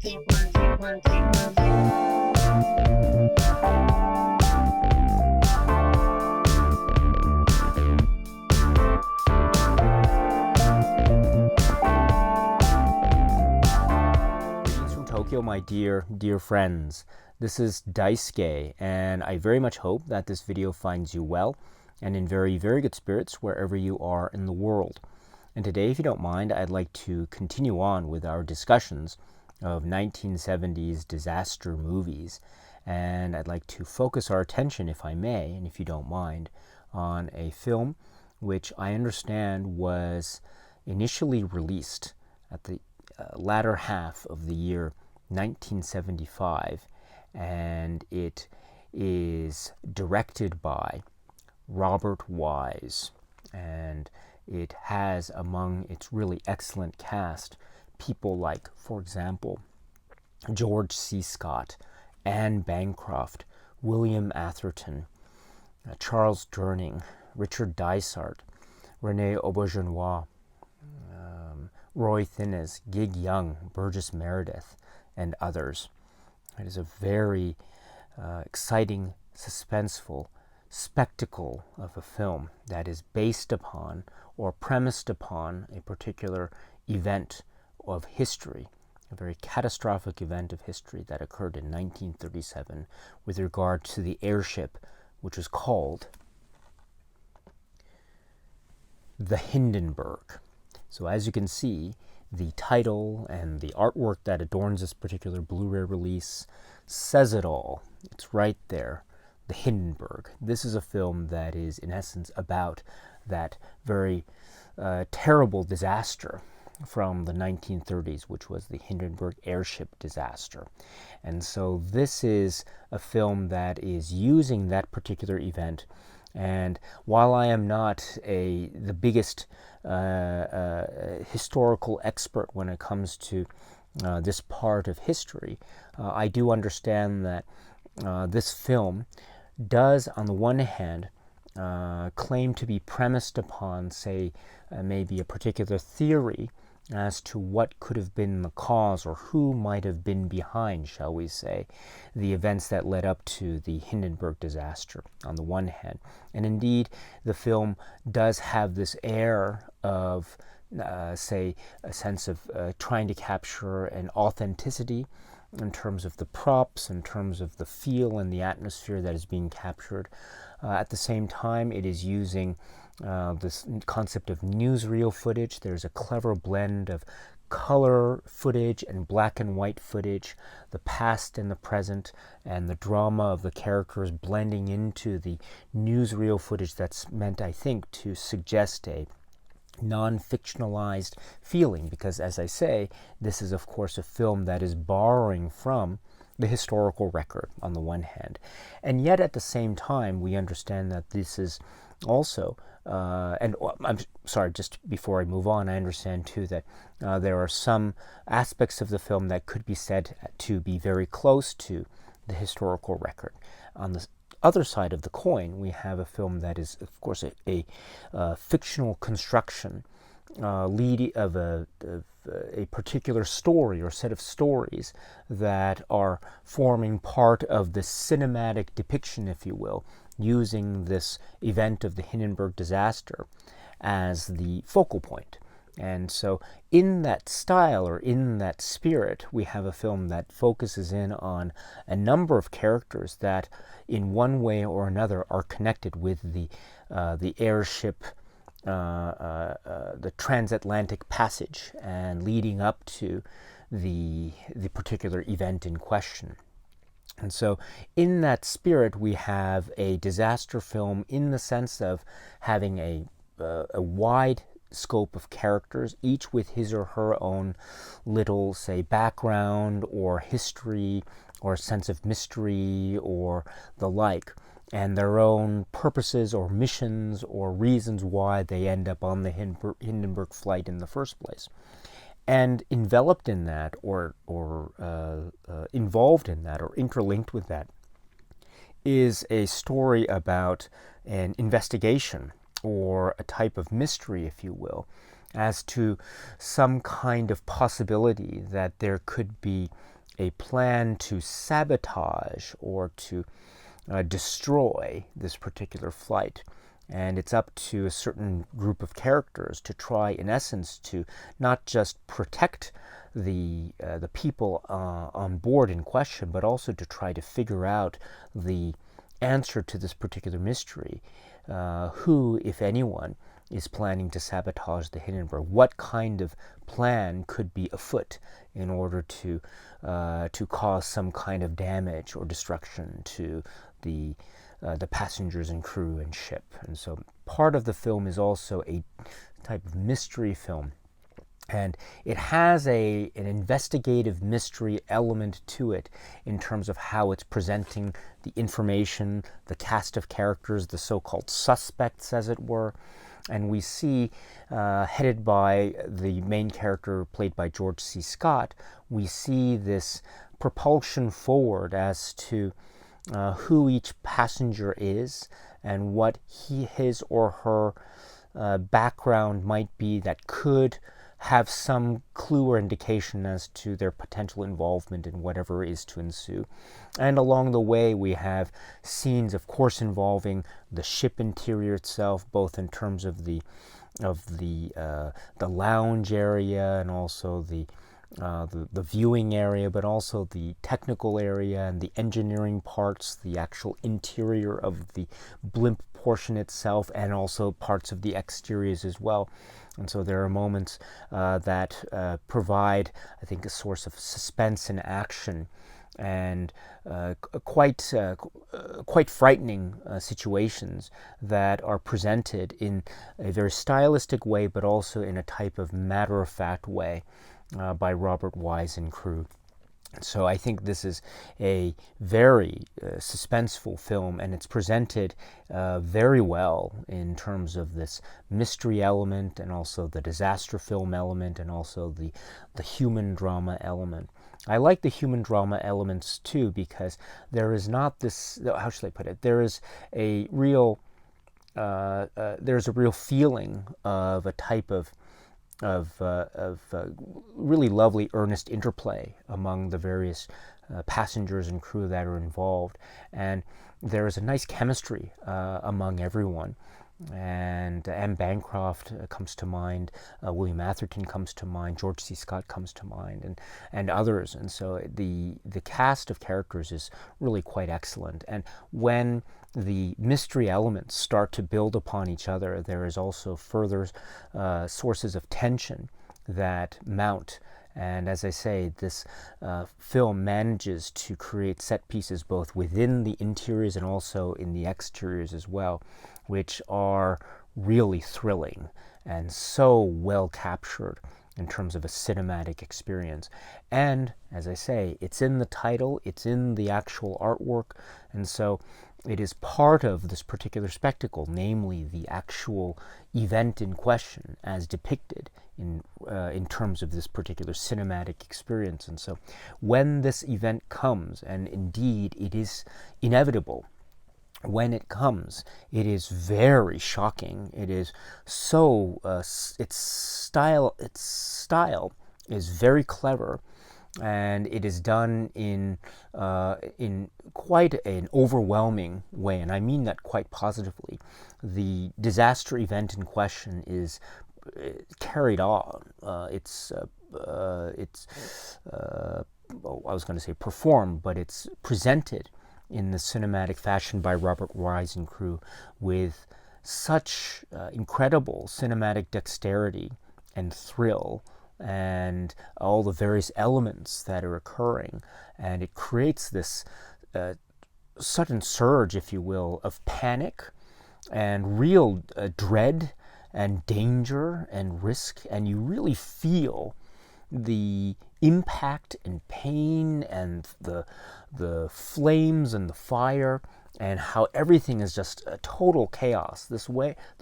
From Tokyo, my dear friends. This is Daisuke, and I very much hope that this video finds you well and in very good spirits wherever you are in the world. And today, if you don't mind, I'd like to continue on with our discussions of 1970s disaster movies. And I'd like to focus our attention, if I may, and if you don't mind, on a film which I understand was initially released at the latter half of the year 1975, and it is directed by Robert Wise, and it has among its really excellent cast people like, for example, George C. Scott, Anne Bancroft, William Atherton, Charles Durning, Richard Dysart, Rene Auberjonois, Roy Thinnes, Gig Young, Burgess Meredith, and others. It is a very exciting, suspenseful spectacle of a film that is based upon or premised upon a particular event of history, a very catastrophic event of history that occurred in 1937 with regard to the airship which was called the Hindenburg. So as you can see, the title and the artwork that adorns this particular Blu-ray release says it all. It's right there, the Hindenburg. This is a film that is, in essence, about that very terrible disaster from the 1930s, which was the Hindenburg airship disaster. And so this is a film that is using that particular event. And while I am not the biggest historical expert when it comes to this part of history, I do understand that this film does, on the one hand, claim to be premised upon, say, maybe a particular theory as to what could have been the cause or who might have been behind, shall we say, the events that led up to the Hindenburg disaster, on the one hand. And indeed, the film does have this air of, say, a sense of trying to capture an authenticity in terms of the props, in terms of the feel and the atmosphere that is being captured. At the same time, it is using this concept of newsreel footage. There's a clever blend of color footage and black and white footage, the past and the present, and the drama of the characters blending into the newsreel footage that's meant, I think, to suggest a non-fictionalized feeling, because, as I say, this is, of course, a film that is borrowing from the historical record on the one hand. And yet, at the same time, we understand that this is also, and I'm sorry, just before I move on, I understand too that there are some aspects of the film that could be said to be very close to the historical record. On the other side of the coin, we have a film that is, of course, a fictional construction of a particular story or set of stories that are forming part of the cinematic depiction, if you will, using this event of the Hindenburg disaster as the focal point. And so in that style, or in that spirit, we have a film that focuses in on a number of characters that in one way or another are connected with the airship, the transatlantic passage, and leading up to the particular event in question. And so in that spirit, we have a disaster film in the sense of having a wide scope of characters, each with his or her own little, say, background or history or sense of mystery or the like, and their own purposes or missions or reasons why they end up on the Hindenburg flight in the first place. And enveloped in that, or involved in that, or interlinked with that, is a story about an investigation or a type of mystery, if you will, as to some kind of possibility that there could be a plan to sabotage or to destroy this particular flight. And it's up to a certain group of characters to try, in essence, to not just protect the people on board in question, but also to try to figure out the answer to this particular mystery. Who, if anyone, is planning to sabotage the Hindenburg? What kind of plan could be afoot in order to cause some kind of damage or destruction to the passengers and crew and ship? And so part of the film is also a type of mystery film. And it has an investigative mystery element to it in terms of how it's presenting the information, the cast of characters, the so-called suspects, as it were. And we see, headed by the main character played by George C. Scott, we see this propulsion forward as to who each passenger is and what his or her background might be that could have some clue or indication as to their potential involvement in whatever is to ensue. And along the way, we have scenes, of course, involving the ship interior itself, both in terms of the lounge area and also the viewing area, but also the technical area and the engineering parts, the actual interior of the blimp portion itself, and also parts of the exteriors as well. And so there are moments that provide, I think, a source of suspense and action, and quite frightening situations that are presented in a very stylistic way, but also in a type of matter-of-fact way by Robert Wise and crew. So I think this is a very suspenseful film, and it's presented very well in terms of this mystery element and also the disaster film element and also the human drama element. I like the human drama elements too, because there is not this, how should I put it, there's a real feeling of a type of really lovely, earnest interplay among the various passengers and crew that are involved. And there is a nice chemistry among everyone. And Anne Bancroft comes to mind, William Atherton comes to mind, George C. Scott comes to mind, and others. And so the cast of characters is really quite excellent. And when the mystery elements start to build upon each other, there is also further sources of tension that mount. And as I say, this film manages to create set pieces both within the interiors and also in the exteriors as well, which are really thrilling and so well captured in terms of a cinematic experience. And as I say, it's in the title, it's in the actual artwork, and so it is part of this particular spectacle, namely the actual event in question as depicted in terms of this particular cinematic experience. And so when this event comes, and indeed it is inevitable, when it comes, it is very shocking. It is so, its style is very clever, and it is done in quite an overwhelming way, and I mean that quite positively. The disaster event in question is carried on. I was going to say performed, but it's presented in the cinematic fashion by Robert Wise and crew with such incredible cinematic dexterity and thrill and all the various elements that are occurring, and it creates this sudden surge, if you will, of panic and real dread and danger and risk, and you really feel the impact and pain and the flames and the fire, and how everything is just a total chaos. The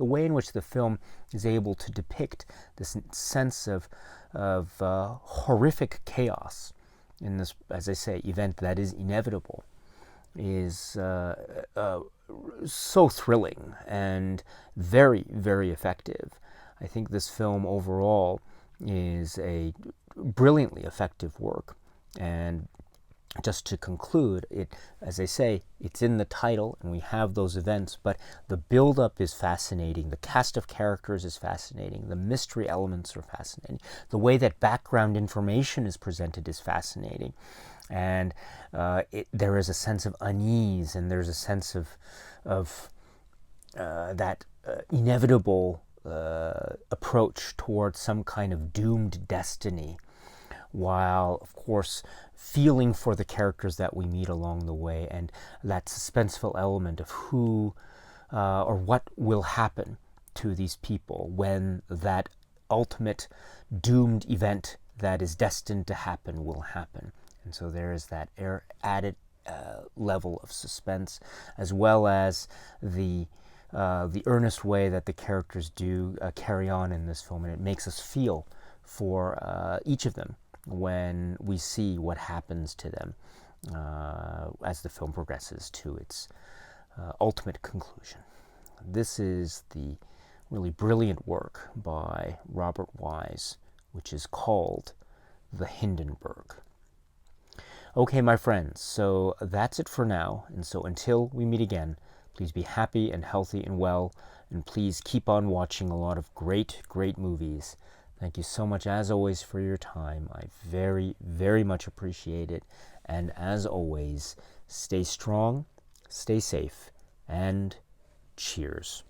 way in which the film is able to depict this sense of horrific chaos in this, as I say, event that is inevitable, is so thrilling and very, very effective. I think this film overall is a brilliantly effective work, and just to conclude, as I say, it's in the title and we have those events, but the build-up is fascinating. The cast of characters is fascinating. The mystery elements are fascinating. The way that background information is presented is fascinating. And there is a sense of unease, and there's a sense of that inevitable approach towards some kind of doomed destiny, while, of course, feeling for the characters that we meet along the way, and that suspenseful element of who or what will happen to these people when that ultimate doomed event that is destined to happen will happen. And so there is that added level of suspense, as well as the earnest way that the characters do carry on in this film, and it makes us feel for each of them when we see what happens to them as the film progresses to its ultimate conclusion. This is the really brilliant work by Robert Wise, which is called The Hindenburg. Okay, my friends, so that's it for now. And so until we meet again, please be happy and healthy and well, and please keep on watching a lot of great, great movies. Thank you so much, as always, for your time. I very, very much appreciate it. And as always, stay strong, stay safe, and cheers.